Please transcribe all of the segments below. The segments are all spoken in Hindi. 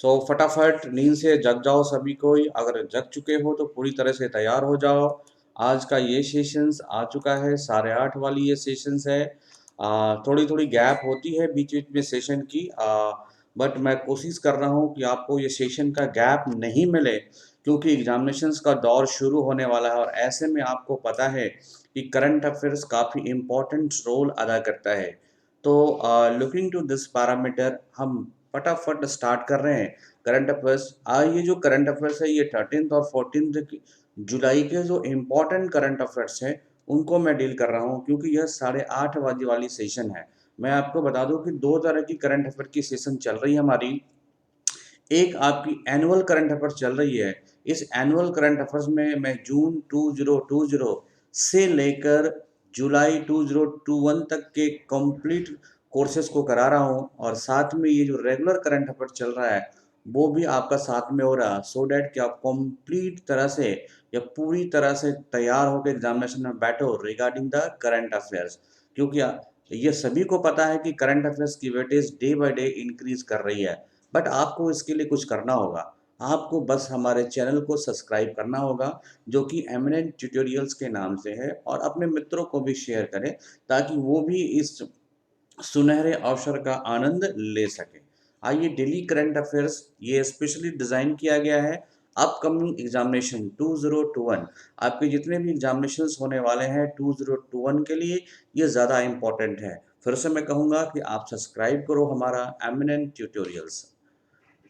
सो फटाफट नींद से जग जाओ सभी कोई, अगर जग चुके हो तो पूरी तरह से तैयार हो जाओ। आज का ये सेशंस आ चुका है, 8:30 वाली ये सेशंस है। थोड़ी थोड़ी गैप होती है बीच बीच में सेशन की, बट मैं कोशिश कर रहा हूँ कि आपको ये सेशन का गैप नहीं मिले, क्योंकि एग्जामिनेशंस का दौर शुरू होने वाला है और ऐसे में आपको पता है कि करंट अफेयर्स काफ़ी इम्पोर्टेंट रोल अदा करता है। तो लुकिंग टू दिस पैरामीटर हम फटाफट स्टार्ट कर रहे हैं करंट अफेयर्स। ये जो करंट अफेयर्स है ये 13 और 14 जुलाई के जो इम्पोर्टेंट करंट अफेयर्स है उनको मैं डील कर रहा हूँ, क्योंकि यह 8:30 बजे वाली सेशन है। मैं आपको बता दूं कि दो तरह की करंट अफेयर की सेशन चल रही है हमारी। एक आपकी एनुअल करंट अफेयर्स चल रही है। इस एनुअल करंट अफेयर्स में मैं जून 2020 से लेकर जुलाई 2021 तक के कंप्लीट कोर्सेज को करा रहा हूँ, और साथ में ये जो रेगुलर करंट अफेयर्स चल रहा है वो भी आपका साथ में हो रहा है, सो डैट कि आप कंप्लीट तरह से या पूरी तरह से तैयार होकर एग्जामिनेशन में बैठो रिगार्डिंग द करंट अफेयर्स। क्योंकि ये सभी को पता है कि करंट अफेयर्स की weightage day by day increase कर रही है, बट आपको इसके लिए कुछ करना होगा। आपको बस हमारे चैनल को सब्सक्राइब करना होगा, जो कि एमिनेंट ट्यूटोरियल्स के नाम से है, और अपने मित्रों को भी शेयर करें ताकि वो भी इस सुनहरे अवसर का आनंद ले सके। आइए, डेली करंट अफेयर्स ये स्पेशली डिजाइन किया गया है अपकमिंग एग्जामिनेशन 2021। आपके जितने भी एग्जामिनेशंस होने वाले हैं 2021 के लिए ये ज़्यादा इम्पोर्टेंट है। फिर से मैं कहूँगा कि आप सब्सक्राइब करो हमारा eminent tutorials.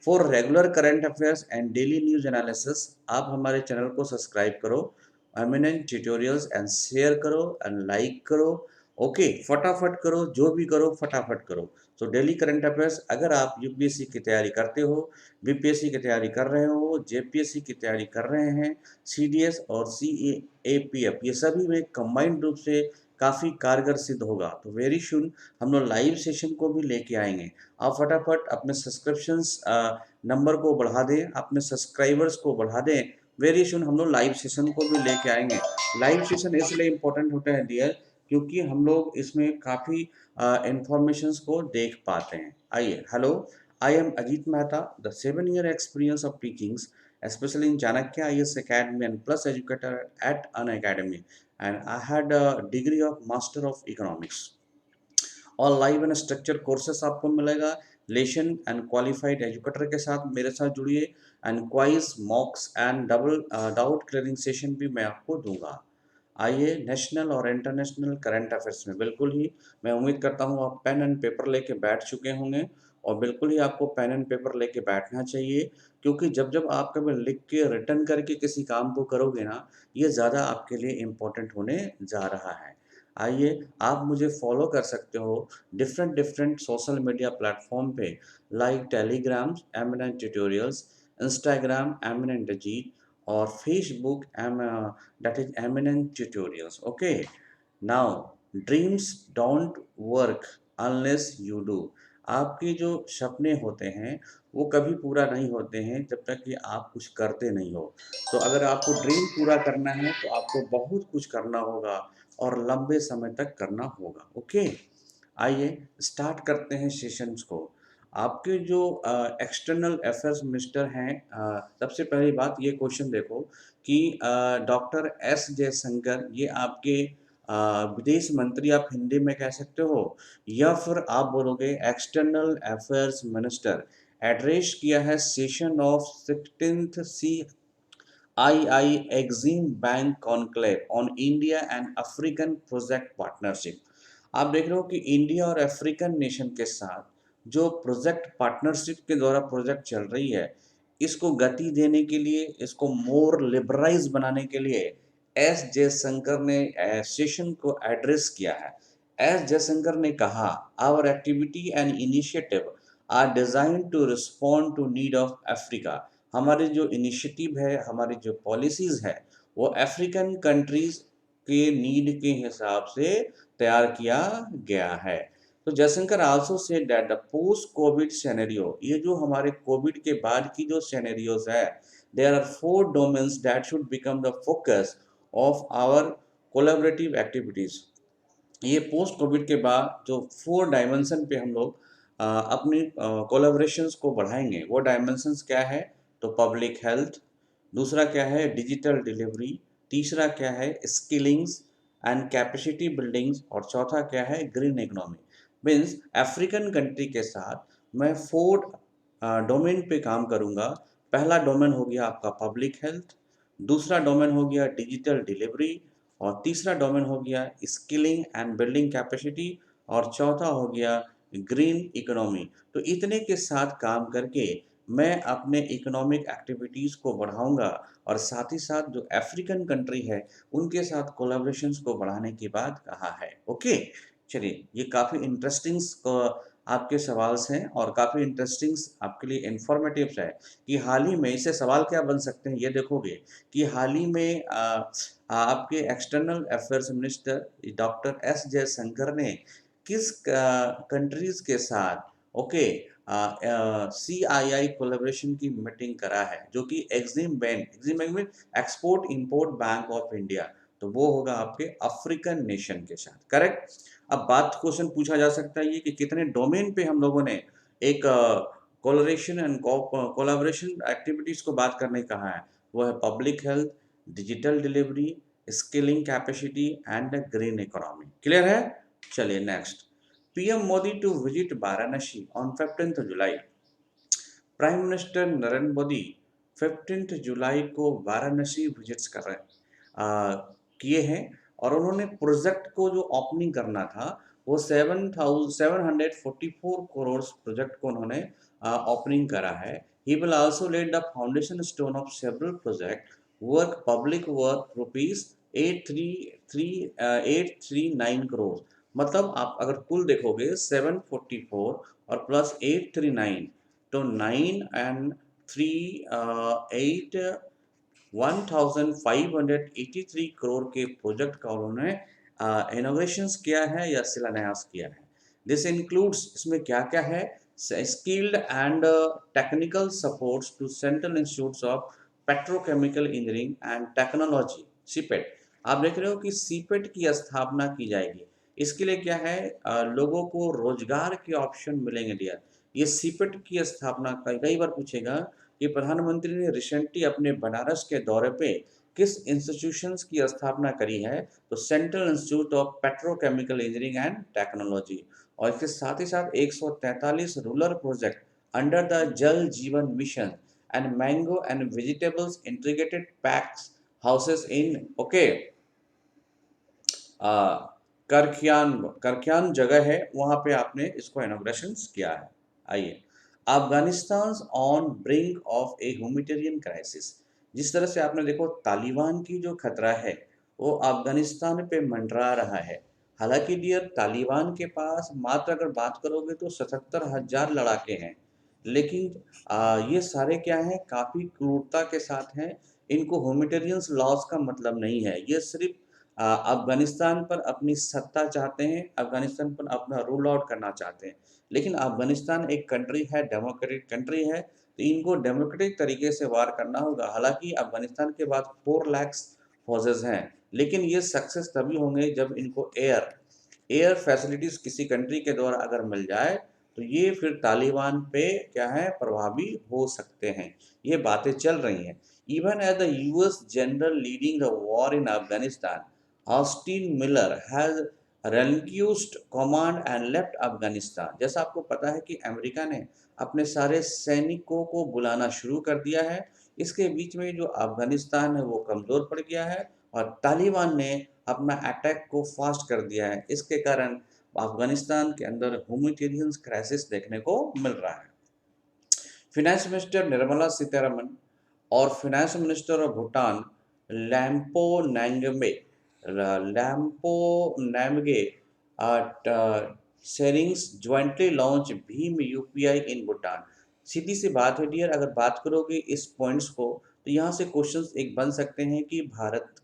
For regular current affairs and daily news analysis आप हमारे चैनल को सब्सक्राइब करो, एमिनेंट ट्यूटोरियल्स, एंड शेयर करो एंड लाइक करो। ओके, फटाफट करो, जो भी करो फटाफट करो। तो डेली करंट अफेयर्स, अगर आप यूपीएससी की तैयारी करते हो, बीपीएससी की तैयारी कर रहे हो, जेपीएससी की तैयारी कर रहे हैं, सीडीएस और सीएपीएफ, ये सभी में कंबाइंड रूप से काफ़ी कारगर सिद्ध होगा। तो वेरी सुन हम लोग लाइव सेशन को भी लेके आएंगे। आप फटाफट अपने सब्सक्रिप्शंस नंबर को बढ़ा दें, अपने सब्सक्राइबर्स को बढ़ा दें। वेरी सुन हम लोग लाइव सेशन को भी लेके आएंगे। लाइव सेशन इसलिए इम्पोर्टेंट होता है डियर, क्योंकि हम लोग इसमें काफ़ी इंफॉर्मेशंस को देख पाते हैं। आइए, hello, I am Ajit Mehta, the 7 year experience of teachings, especially in Chanakya IS Academy and plus educator at an academy, and I had a degree of Master of Economics। और लाइव एंड स्ट्रक्चर कोर्सेस आपको मिलेगा लेशन एंड क्वालिफाइड एजुकेटर के साथ। मेरे साथ जुड़िए, and quiz mocks and double doubt clearing session भी मैं आपको दूंगा। आइए, नेशनल और इंटरनेशनल करंट अफेयर्स में बिल्कुल ही मैं उम्मीद करता हूँ आप पेन एंड पेपर लेके बैठ चुके होंगे, और बिल्कुल ही आपको पेन एंड पेपर लेके बैठना चाहिए, क्योंकि जब जब आप कभी लिख के रिटर्न करके किसी काम को करोगे ना, ये ज़्यादा आपके लिए इम्पोर्टेंट होने जा रहा है। आइए, आप मुझे फॉलो कर सकते हो different different social media platform पे, like Telegram Eminent Tutorials, Instagram Eminent Ajit, और Facebook that is Eminent Tutorials. Okay, now dreams don't work unless you do. आपके जो सपने होते हैं वो कभी पूरा नहीं होते हैं जब तक कि आप कुछ करते नहीं हो। तो अगर आपको ड्रीम पूरा करना है तो आपको बहुत कुछ करना होगा, और लंबे समय तक करना होगा। ओके, आइए स्टार्ट करते हैं सेशंस को। आपके जो एक्सटर्नल अफेयर्स मिनिस्टर हैं, सबसे पहली बात ये क्वेश्चन देखो कि डॉक्टर एस जयशंकर, ये आपके विदेश मंत्री आप हिंदी में कह सकते हो, या फिर आप बोलोगे एक्सटर्नल अफेयर्स मिनिस्टर, एड्रेस किया है session of 16th CII Exim Bank Conclave on India and African Project Partnership। आप देख रहे हो कि इंडिया और अफ्रीकन नेशन के साथ जो प्रोजेक्ट पार्टनरशिप के द्वारा प्रोजेक्ट चल रही है, इसको गति देने के लिए, इसको मोर लिबरलाइज बनाने के लिए एस जयशंकर ने सेशन को एड्रेस किया है। एस जयशंकर ने कहा, our activity and initiative are design to respond to need of Africa. हमारी जो इनिशिएटिव है, हमारी जो पॉलिसीज है, वो अफ्रीकन कंट्रीज के नीड के हिसाब से तैयार किया गया है। तो Jaishankar also said that the post Covid scenario, ये जो हमारे कोविड के बाद की जो सिनेरियोज है, there are 4 domains that should become the focus of our collaborative activities. ये पोस्ट कोविड के बाद जो 4 डायमेंशन पे हम लोग अपनी कोलैबोरेशंस को बढ़ाएंगे। वो डायमेंशंस क्या है? तो पब्लिक हेल्थ, दूसरा क्या है? डिजिटल डिलीवरी, तीसरा क्या है? स्किलिंग्स एंड कैपेसिटी बिल्डिंग्स, और चौथा क्या है? Green economy. Means African country के साथ मैं 4 डोमेन पे काम करूंगा। पहला डोमेन हो गया आपका पब्लिक हेल्थ, दूसरा डोमेन हो गया डिजिटल डिलीवरी, और तीसरा डोमेन हो गया स्किलिंग एंड बिल्डिंग कैपेसिटी, और चौथा हो गया ग्रीन इकोनॉमी। तो इतने के साथ काम करके मैं अपने इकोनॉमिक एक्टिविटीज़ को बढ़ाऊंगा, और साथ ही साथ जो अफ्रीकन कंट्री है उनके साथ कोलैबोरेशंस को बढ़ाने की बात कहा है। ओके, चलिए, ये काफ़ी इंटरेस्टिंग आपके सवाल हैं, और काफ़ी इंटरेस्टिंग आपके लिए इंफॉर्मेटिव है कि हाल ही में इससे सवाल क्या बन सकते हैं, ये देखोगे कि हाल ही में आपके external affairs minister doctor S Jaishankar ने किस कंट्रीज के साथ, ओके, CII कोलैबोरेशन की मीटिंग करा है, जो कि एग्जिम बैंक में export import bank of India, तो वो होगा आपके अफ्रीकन नेशन के साथ। करेक्ट। अब बात क्वेश्चन पूछा जा सकता है ये कि कितने डोमेन पे हम लोगों ने एक कोलैबोरेशन एंड कोलैबोरेशन एक्टिविटीज को बात करने कहा है। वो है public health, digital delivery, skilling capacity and green economy. Clear है? चलिए next. PM Modi to visit Varanasi on 15 July. Prime minister Narendra Modi 15 जुलाई को वाराणसी विजिट्स कर रहे किए हैं, और उन्होंने प्रोजेक्ट को जो ओपनिंग करना था वो 7,744 करोड़ प्रोजेक्ट को उन्होंने ओपनिंग करा है। He will also laid the foundation stone of several project work public work rupees 839 crore. मतलब आप अगर कुल देखोगे 744 और प्लस 839, तो 9 एंड 3 8 1583 करोड़ के प्रोजेक्ट का उन्होंने इनोवेशन किया है या शिलान्यास किया है। दिस इंक्लूड्स, इसमें क्या क्या है? Skilled and technical supports to central institutes of petrochemical engineering and technology, CIPET. आप देख रहे हो कि सीपेट की स्थापना की जाएगी। इसके लिए क्या है? लोगों को रोजगार के ऑप्शन मिलेंगे डियर। ये सीपेट की स्थापना कई बार पूछेगा कि प्रधानमंत्री ने रिसेंटली अपने बनारस के दौरे पे किस इंस्टीट्यूशंस की स्थापना करी है? तो central institute of petrochemical engineering and technology. और इसके साथ ही साथ 143 rural project under the Jal Jeevan mission and mango and vegetables integrated packs houses in, okay, Karkhiyan. Karkhiyan जगह है, वहां पे आपने इसको इनॉग्रेशन किया है। आइए, Afghanistan on brink of a humanitarian crisis. जिस तरह से आपने देखो तालिबान की जो खतरा है वो अफगानिस्तान पे मंडरा रहा है। हालांकि डियर, तालिबान के पास मात्र अगर बात करोगे तो 77,000 लड़ाके हैं, लेकिन ये सारे क्या हैं? काफ़ी क्रूरता के साथ हैं। इनको ह्यूमैनिटेरियन लॉस का मतलब नहीं है, ये सिर्फ अफगानिस्तान पर अपनी सत्ता चाहते हैं, अफगानिस्तान पर अपना रूल आउट करना चाहते हैं। लेकिन अफगानिस्तान एक कंट्री है, डेमोक्रेटिक कंट्री है, तो इनको डेमोक्रेटिक तरीके से वार करना होगा। हालांकि अफगानिस्तान के बाद 4 लाख फौजेस हैं, लेकिन ये सक्सेस तभी होंगे जब इनको एयर फैसिलिटीज किसी कंट्री के द्वारा अगर मिल जाए, तो ये फिर तालिबान पे क्या है? प्रभावी हो सकते हैं। ये बातें चल रही हैं। Even as the US general leading the war in Afghanistan, Austin Miller has relinquished command and left Afghanistan. जैसा आपको पता है कि अमेरिका ने अपने सारे सैनिकों को बुलाना शुरू कर दिया है। इसके बीच में जो अफगानिस्तान है वो कमज़ोर पड़ गया है, और तालिबान ने अपना अटैक को फास्ट कर दिया है। इसके कारण अफगानिस्तान के अंदर ह्यूमैनिटेरियन क्राइसिस देखने को मिल रहा है। फिनेंस मिनिस्टर निर्मला सीतारमन और finance minister of Bhutan Lyonpo Namgay Lyonpo Namgay Tsherings jointly launch भीम यूपीआई इन भूटान। सीधी सी बात है डियर, अगर बात करोगे इस पॉइंट्स को, तो यहाँ से क्वेश्चंस एक बन सकते हैं कि भारत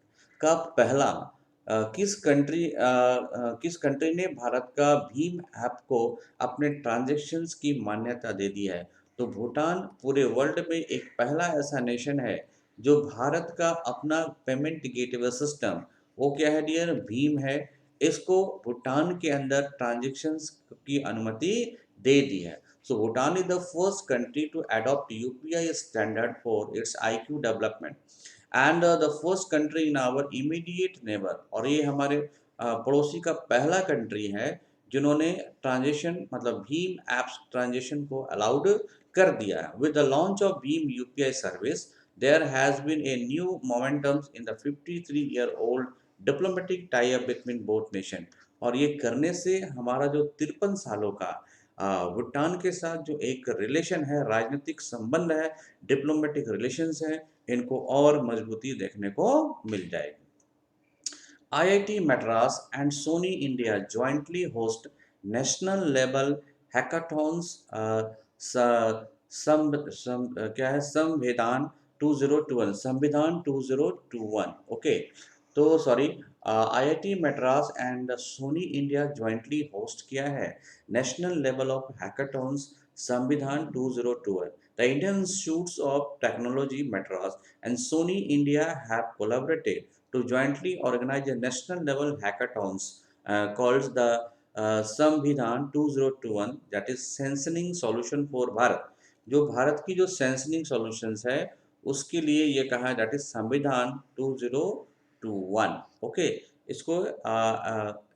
का पहला किस कंट्री ने भारत का भीम ऐप को अपने ट्रांजैक्शंस की मान्यता दे दी है? तो भूटान पूरे वर्ल्ड में एक पहला ऐसा नेशन है जो भारत का अपना पेमेंट गेटवे सिस्टम, वो क्या है डियर? भीम है। इसको भूटान के अंदर ट्रांजैक्शंस की अनुमति दे दी है। So Bhutan is the first country to adopt UPI standard for its IQ development and the first country in our immediate neighbour, और ये हमारे पड़ोसी का पहला कंट्री है जिन्होंने ट्रांजेक्शन मतलब भीम एप्स ट्रांजेक्शन को अलाउड कर दिया है। विद द लॉन्च ऑफ भीम UPI service there has been a new momentum in the 53 year old diplomatic tie up between both nation. और ये करने से हमारा जो 53 सालों का भूटान के साथ जो एक रिलेशन है, राजनीतिक संबंध है, डिप्लोमेटिक रिलेशंस हैं, इनको और मजबूती देखने को मिल जाएगी। IIT Madras and Sony India jointly host national level hackathons क्या है संविधान 2021 ओके। तो sorry, IIT Madras and Soni India jointly host किया है नेशनल लेवल ऑफ हैकाथॉन्स संविधान 2021। The Indian Institutes of Technology Madras and Sony India have collaborated to jointly organize a national level hackathons called the Samvidhan 2021, that is Sanctioning Solution for Bharat। जो भारत की जो सेंसनिंग सॉल्यूशंस है उसके लिए ये कहा है दैट इज संविधान 2021 ओके। इसको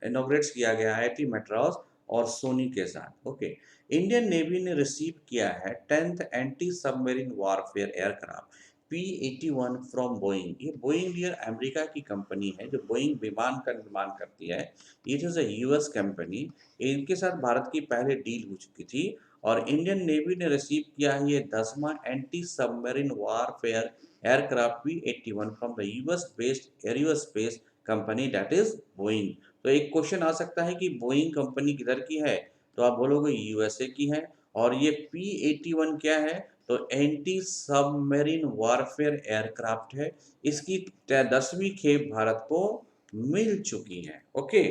इनॉग्रेट किया गया IIT मद्रास और सोनी के साथ ओके। इंडियन नेवी ने रिसीव किया है 10th anti submarine warfare aircraft P-81 from Boeing. ये बोइंग डियर अमेरिका की कंपनी है जो बोइंग विमान का निर्माण करती है। It is a US company. इनके साथ भारत की पहले डील हो चुकी थी और इंडियन नेवी ने रिसीव किया है ये 10वां anti submarine warfare aircraft P-81 from the US based aerospace company that is Boeing. तो एक क्वेश्चन आ सकता है कि बोइंग कंपनी किधर की है, तो आप बोलोगे USA की है। और ये P-81 क्या है, तो एंटी सबमरीन वारफेयर एयरक्राफ्ट है। इसकी 10वीं खेप भारत को मिल चुकी है ओके।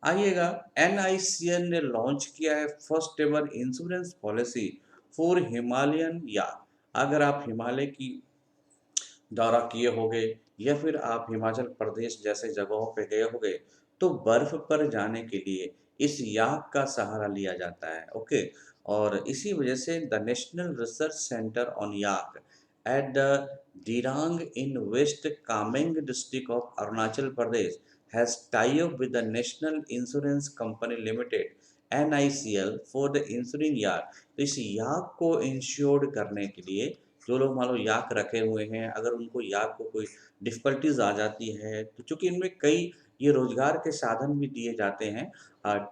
आइएगा, NICL ने लॉन्च किया है first ever insurance policy for Himalayan yak. अगर आप हिमालय की दौरा किए होंगे या फिर आप हिमाचल प्रदेश जैसे जगहों पे गए होंगे तो बर्फ पर जाने के लिए इस याक का सहारा लिया जाता है ओके। और इसी वजह से the National Research Centre on Yak at the Dirang in West Kameng district of Arunachal Pradesh has tie up with the National Insurance Company Limited NICL for the insuring yak. तो इस याक को इंश्योर्ड करने के लिए जो लोग मान लो याक रखे हुए हैं, अगर उनको याक को कोई डिफ़िकल्टीज आ जाती है तो चूंकि इनमें कई ये रोजगार के साधन भी दिए जाते हैं।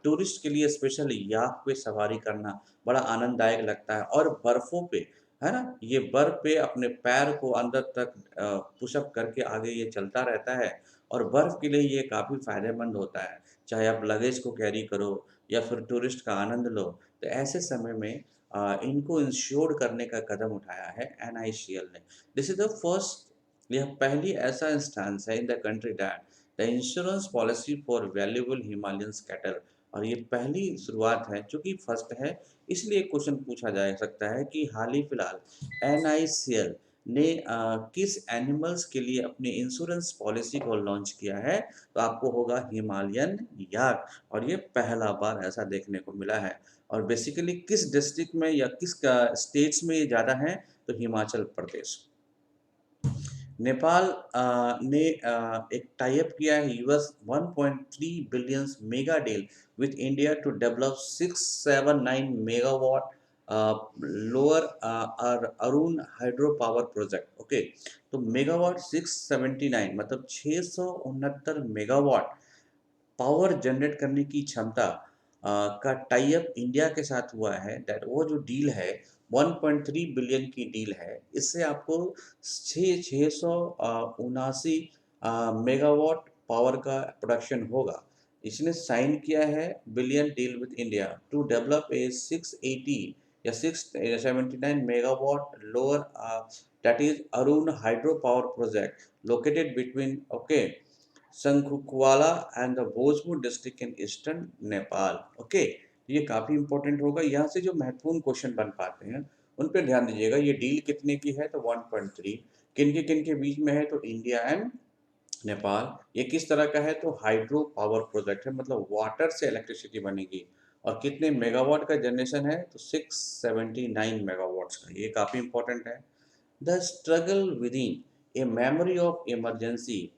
टूरिस्ट के लिए स्पेशल याक पे सवारी करना बड़ा आनंददायक लगता है। और बर्फों पे है ना, ये बर्फ पे अपने पैर को अंदर तक पुशअप करके आगे ये चलता रहता है और बर्फ के लिए ये काफ़ी फायदेमंद होता है। चाहे आप लगेज को कैरी करो या फिर टूरिस्ट का आनंद लो, तो ऐसे समय में इनको इंश्योर करने का कदम उठाया है NICL ने। दिस इज द फर्स्ट, यह पहली ऐसा इंस्टेंस है in the country that the insurance policy for valuable Himalayan cattle. और ये पहली शुरुआत है जो कि फर्स्ट है। इसलिए क्वेश्चन पूछा जा सकता है कि हाल ही फिलहाल NICL ने किस एनिमल्स के लिए अपनी इंश्योरेंस पॉलिसी को लॉन्च किया है, तो आपको होगा हिमालयन याक। और ये पहला बार ऐसा देखने को मिला है। और बेसिकली किस डिस्ट्रिक्ट में या किस स्टेट्स में ये ज़्यादा है, तो हिमाचल प्रदेश। नेपाल ने एक टाई अप किया है US 1.3 billion mega deal with India to develop 679 megawatt lower Arun hydro power project okay. तो मेगावाट 679 मतलब 669 मेगावाट पावर जनरेट करने की क्षमता का टाई अप इंडिया के साथ हुआ है। दैट वो जो डील है 1.3 बिलियन की डील है। इससे आपको 679 मेगावाट पावर का प्रोडक्शन होगा। इसने साइन किया है billion deal with India to develop a 680 या 679 megawatt lower that is Arun hydro power project located between okay Sankhuwala and the Bhojpur district in eastern Nepal okay. ये काफ़ी इंपॉर्टेंट होगा। यहाँ से जो महत्वपूर्ण क्वेश्चन बन पाते हैं उन पर ध्यान दीजिएगा। ये डील कितने की है, तो 1.3। किन के बीच में है, तो इंडिया एंड नेपाल। ये किस तरह का है, तो हाइड्रो पावर प्रोजेक्ट है, मतलब वाटर से इलेक्ट्रिसिटी बनेगी। और कितने मेगावाट का जनरेशन है, तो 679 मेगावाट्स का, ये काफ़ी इंपॉर्टेंट है। The struggle within a memory of emergency,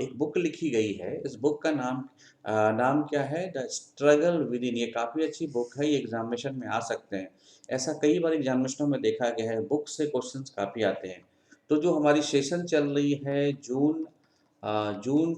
एक बुक लिखी गई है, इस बुक का नाम क्या है, द स्ट्रगल विद इन। ये काफ़ी अच्छी बुक है, ये एग्जामिनेशन में आ सकते हैं, ऐसा कई बार एग्जामिनेशनों में देखा गया है, बुक से क्वेश्चंस काफ़ी आते हैं। तो जो हमारी सेशन चल रही है जून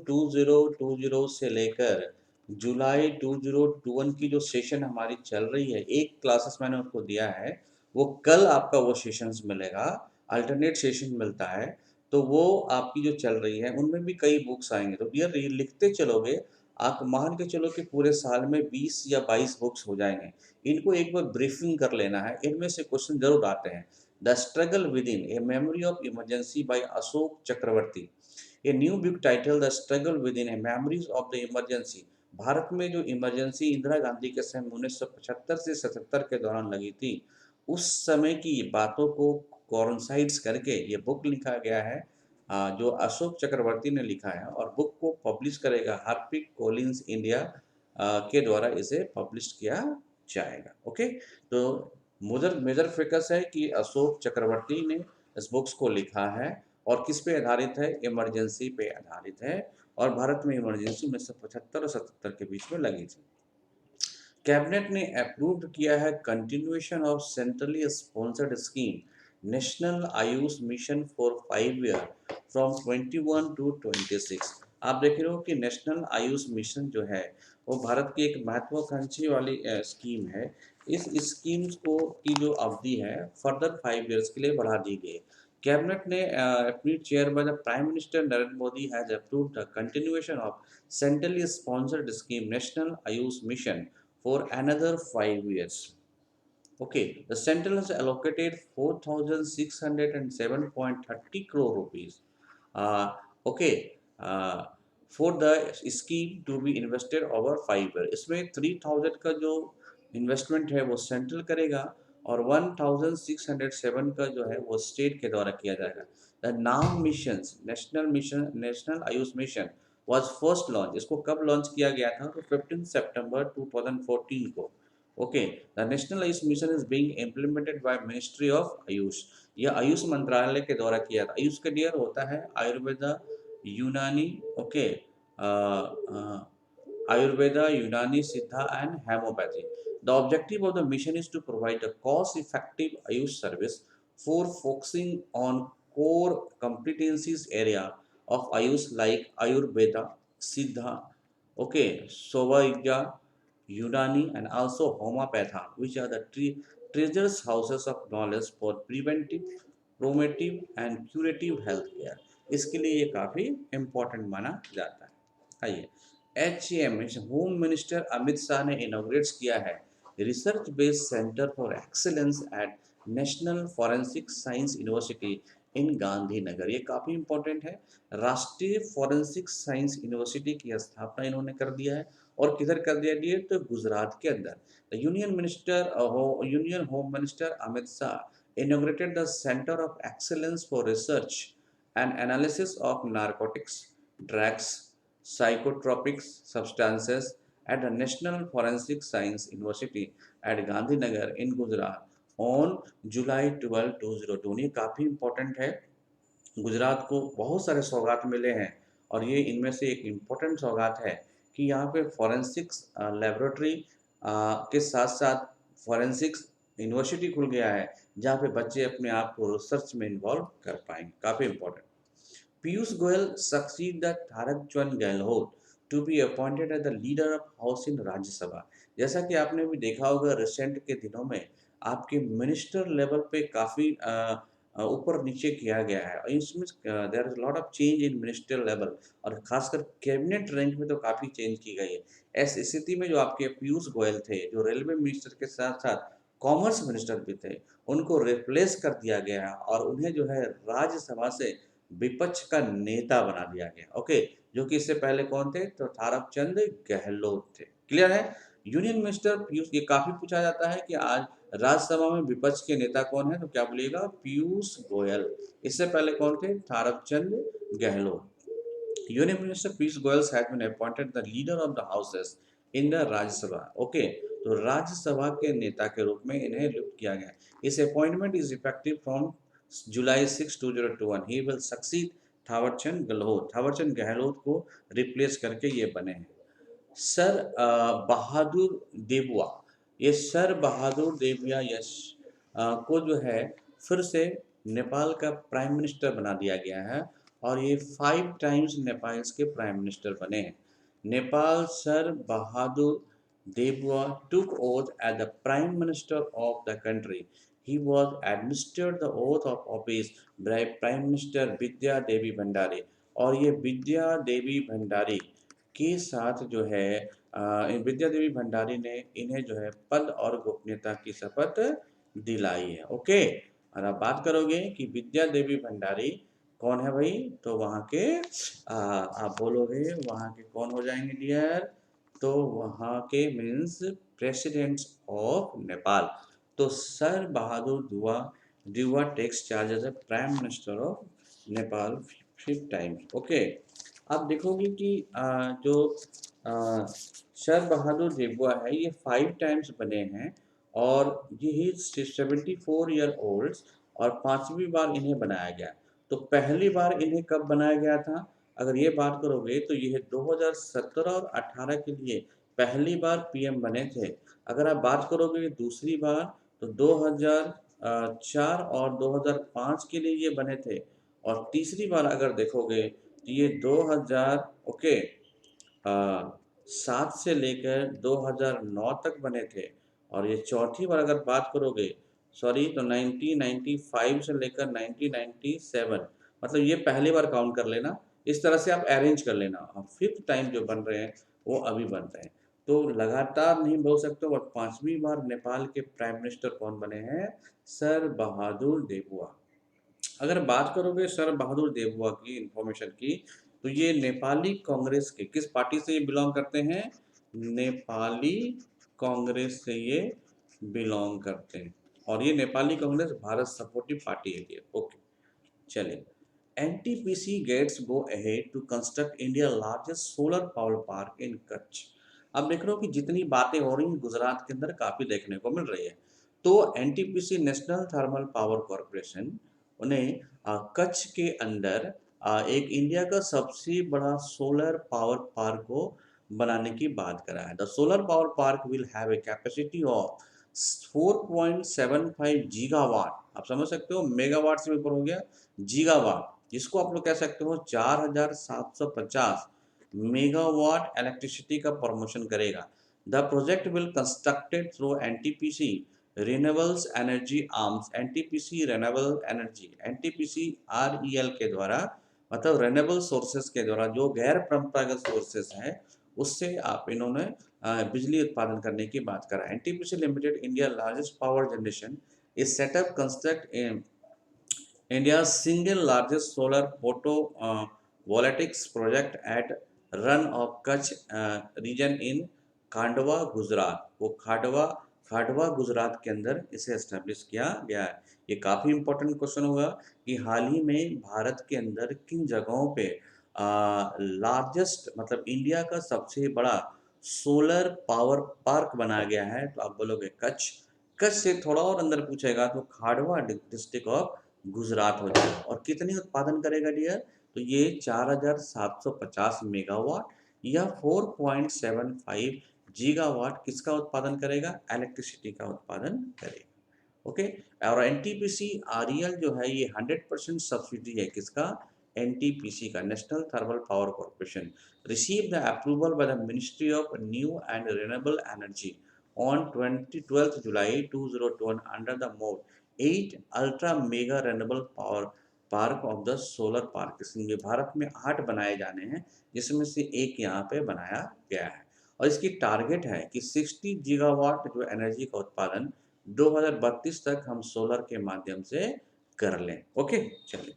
2020 से लेकर जुलाई 2021 की जो सेशन हमारी चल रही है, एक क्लासेस मैंने उनको दिया है, वो कल आपका वो सेशंस मिलेगा, अल्टरनेट सेशन मिलता है, तो वो आपकी जो चल रही है उनमें भी कई बुक्स आएंगे। तो डियर, ये लिखते चलोगे, आप मान के चलो कि पूरे साल में 20 या 22 बुक्स हो जाएंगे। इनको एक बार ब्रीफिंग कर लेना है, इनमें से क्वेश्चन जरूर आते हैं। The struggle within a memory of emergency by Ashok Chakravarti, a new book title the struggle within a memories of the emergency. Bharat में जो इमरजेंसी इंदिरा गांधी के समय 1975 से 77 के दौरान लगी थी, उस समय की बातों को कॉन्साइड्स करके ये बुक लिखा गया है, जो अशोक चक्रवर्ती ने लिखा है, और बुक को पब्लिश करेगा हार्पिक कॉलिंस इंडिया के द्वारा इसे पब्लिश किया जाएगा। ओके, तो मेजर मेजर फोकस है कि अशोक चक्रवर्ती ने इस बुक्स को लिखा है, और किस पे आधारित है, इमरजेंसी पे आधारित है, और भारत में इमरजेंसी 1975 और 77 के बीच में लगी थी। कैबिनेट ने अप्रूव किया है continuation of centrally sponsored scheme national AYUSH mission for 5 year from 21 to 26। आप देख रहे हो कि नेशनल आयुष मिशन जो है वो भारत की एक महत्वाकांक्षी वाली स्कीम है। इस स्कीम को की जो अवधि है फर्दर 5 ईयर्स के लिए बढ़ा दी गई। कैबिनेट ने अपनी chair by the prime minister Narendra Modi has approved the continuation of centrally sponsored scheme national AYUSH mission for another 5 years. Okay, the central has allocated 4,607.30 crore rupees. Okay, for the scheme to be invested over 5 years. इसमें 3,000 का जो इन्वेस्टमेंट है वो सेंट्रल करेगा, और 1,607 का जो है वो स्टेट के द्वारा किया जाएगा। द नाम mission national AYUSH mission was first launch, इसको कब लॉन्च किया गया था, तो 15 सितंबर 2014 को। Okay, the national AYUSH mission is being implemented by ministry of Ayush, यह आयुष मंत्रालय के द्वारा किया था। आयुष का डियर होता है आयुर्वेदा, यूनानी, okay, Ayurveda, Unani, Siddha, and Homeopathy. The objective of the mission is to provide a cost-effective Ayush service for focusing on core competencies area of Ayush like Ayurveda, Siddha, okay, Sovaigya, Unani, and also Homeopathy, which are the treasures houses of knowledge for preventive, promotive, and curative health care. इसके लिए ये काफ़ी इम्पोर्टेंट माना जाता है। आइए, HM home minister Amit Shah ने इनॉग्रेट किया है research based centre for excellence at National Forensic Science University in Gandhinagar. ये काफ़ी इंपॉर्टेंट है, राष्ट्रीय फॉरेंसिक साइंस यूनिवर्सिटी की स्थापना इन्होंने कर दिया है, और किधर कर दिया है, तो गुजरात के अंदर। Union home minister Amit Shah inaugurated the centre of excellence for research and analysis of narcotics, drugs, psychotropic substances at the National Forensic Science University at Gandhinagar in Gujarat on July 12, 2002। ये काफ़ी इम्पोर्टेंट है, गुजरात को बहुत सारे सौगात मिले हैं, और ये इनमें से एक इम्पोर्टेंट सौगात है कि यहाँ पे फॉरेंसिक्स लेबोरेटरी के साथ साथ फॉरेंसिक्स यूनिवर्सिटी खुल गया है, जहाँ पे बच्चे अपने आप को रिसर्च में इन्वॉल्व कर पाएंगे, काफ़ी important. Piyush Goyal succeeded Tharक Chand Gehlot to be appointed as the leader of House in राज्य सभा। जैसा कि आपने भी देखा होगा रिसेंट के दिनों में आपके मिनिस्टर लेवल पे काफ़ी ऊपर नीचे किया गया है, इसमें there is lot of change in minister level, और खासकर कैबिनेट रैंक में तो काफ़ी चेंज की गई है। ऐसी स्थिति में जो आपके पीयूष गोयल थे, जो रेलवे मिनिस्टर के साथ साथ कॉमर्स मिनिस्टर भी थे, उनको रिप्लेस कर दिया गया, और उन्हें जो है राज्यसभा से विपक्ष का नेता बना दिया गया। ओके, जो कि इससे पहले कौन थे, तो थारक चंद गहलोत थे। क्लियर है। यूनियन मिनिस्टर पीयूष, ये काफी पूछा जाता है कि आज राज्यसभा में विपक्ष के नेता कौन है, तो क्या बोलिएगा, पीयूष गोयल। इससे पहले कौन थे, थारक Chand Gehlot. Union minister Piyush Goyal has been appointed the leader of the houses in the Rajya Sabha. Okay, तो राज्यसभा के नेता के रूप में इन्हें नियुक्त किया गया। इस appointment is effective from July 6 2021। He will succeed Thawarchand Gehlot. Thawarchand Gehlot को रिप्लेस करके ये बने हैं। सर बहादुर देवुआ, ये सर बहादुर देवुआ यश को जो है फिर से नेपाल का प्राइम मिनिस्टर बना दिया गया है और ये 5 टाइम्स नेपाल के प्राइम मिनिस्टर बने हैं। Nepal sir Bahadur देवुआ took oath as the prime minister of the country. He was administered the oath of office by Prime Minister विद्या देवी भंडारी। और ये विद्या देवी भंडारी के साथ जो है विद्या देवी भंडारी ने इन्हें जो है पद और गोपनीयता की शपथ दिलाई है। ओके, और आप बात करोगे कि विद्या देवी भंडारी कौन है भाई, तो वहाँ के आप बोलोगे वहाँ के कौन हो जाएंगे डियर, तो वहाँ के मीन्स प्रेसिडेंट्स ऑफ नेपाल। तो Sher Bahadur Deuba takes charge as a prime minister of Nepal 5 times. Okay, आप देखोगे कि जो सर बहादुर देवुआ है ये 5 टाइम्स बने हैं और ये 74 ईयर ओल्ड और 5वीं बार इन्हें बनाया गया। तो पहली बार इन्हें कब बनाया गया था, अगर ये बात करोगे तो ये 2017 और 18 के लिए पहली बार पीएम बने थे। अगर आप बात करोगे दूसरी बार तो 2004 और 2005 के लिए ये बने थे और तीसरी बार अगर देखोगे तो ये 2000 ओके 7 से लेकर 2009 तक बने थे और ये चौथी बार अगर बात करोगे सॉरी तो 1995 से लेकर 1997, मतलब ये पहली बार काउंट कर लेना, इस तरह से आप अरेंज कर लेना और 5th टाइम जो बन रहे हैं वो अभी बन रहे हैं। तो लगातार नहीं बोल सकते और 5वीं बार नेपाल के प्राइम मिनिस्टर कौन बने हैं, सर बहादुर देवुआ। अगर बात करोगे सर बहादुर देवुआ की इंफॉर्मेशन की तो ये नेपाली कांग्रेस के किस पार्टी से ये बिलोंग करते हैं, नेपाली कांग्रेस से ये बिलोंग करते हैं और ये नेपाली कांग्रेस भारत सपोर्टिव पार्टी है ये। ओके, चलिए, NTPC gets go ahead to construct India largest solar power park in Kutch. अब देख रहे हो कि जितनी बातें हो रही हैं गुजरात के अंदर काफी देखने को मिल रही है। तो NTPC national thermal power corporation उन्हें कच्छ के अंदर एक इंडिया का सबसे बड़ा सोलर पावर पार्क को बनाने की बात करा है। The solar power park will have a capacity of 4.75 gigawatt. आप समझ सकते हो, मेगावाट से ऊपर हो गया गीगावाट, जिसको आप लोग कह सकते हो 4750 मेगावाट इलेक्ट्रिसिटी का प्रमोशन करेगा। The project will constructed through NTPC renewables energy arms. NTPC renewable energy, NTPC REL के द्वारा, मतलब रिन्यूएबल सोर्सेस के द्वारा, जो गैर परंपरागत सोर्सेस हैं उससे आप इन्होंने बिजली उत्पादन करने की बात करा। NTPC limited India largest power generation is set up construct India single largest solar photovoltaics project at Rann of Kutch region in Khandwa Gujarat. वो खांडवा गुजरात के अंदर इसे एस्टेब्लिश किया गया है। ये काफ़ी इंपॉर्टेंट क्वेश्चन होगा कि हाल ही में भारत के अंदर किन जगहों पे लार्जेस्ट मतलब इंडिया का सबसे बड़ा सोलर पावर पार्क बनाया गया है, तो आप बोलोगे कच्छ। कच्छ से थोड़ा और अंदर पूछेगा तो खांडवा डिस्ट्रिक्ट ऑफ गुजरात हो जाएगा। और कितनी उत्पादन करेगा डियर, तो ये 4750 मेगावाट या 4.75 गीगावाट किसका उत्पादन करेगा, इलेक्ट्रिसिटी का उत्पादन करेगा। ओके, और एनटीपीसी आरईएल जो है ये 100% सब्सिडी है किसका, एनटीपीसी का, national thermal power corporation. Receive the approval by the ministry of new and renewable energy on 12th July 2021 under the mode 8 ultra mega renewable power park of the solar park. इसमें भारत में 8 बनाए जाने हैं जिसमें से एक यहाँ पे बनाया गया है और इसकी टारगेट है कि 60 गीगावाट जो एनर्जी का उत्पादन 2032 तक हम सोलर के माध्यम से कर लें। ओके, चलिए,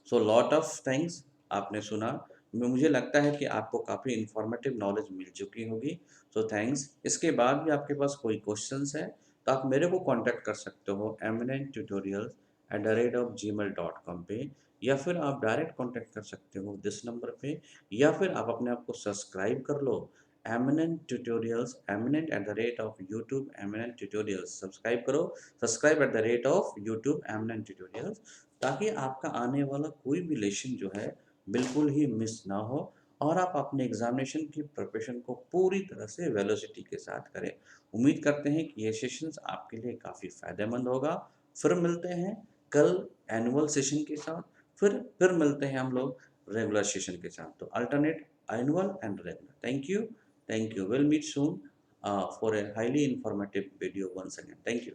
सो लॉट ऑफ थैंक्स आपने सुना, मुझे लगता है कि आपको काफ़ी इंफॉर्मेटिव नॉलेज मिल चुकी होगी। So thanks. इसके बाद भी आपके पास कोई क्वेश्चंस है तो आप मेरे को कांटेक्ट कर सकते हो eminenttutorials@gmail.com पे, या फिर आप डायरेक्ट कांटेक्ट कर सकते हो दिस नंबर पे, या फिर आप अपने आप को सब्सक्राइब कर लो Eminent Tutorials, Eminent at the rate of YouTube Eminent Tutorials. Subscribe करो, subscribe at the rate of YouTube Eminent Tutorials, ताकि आपका आने वाला कोई भी लेसन जो है बिल्कुल ही मिस ना हो और आप अपने एग्जामिनेशन की प्रिपरेशन को पूरी तरह से वेलोसिटी के साथ करें। उम्मीद करते हैं कि ये सेशंस आपके लिए काफ़ी फ़ायदेमंद होगा। फिर मिलते हैं कल एनुअल सेशन के साथ, फिर मिलते हैं हम लोग रेगुलर सेशन के साथ। तो alternate annual and regular. Thank you, will meet soon for a highly informative video once again. Thank you.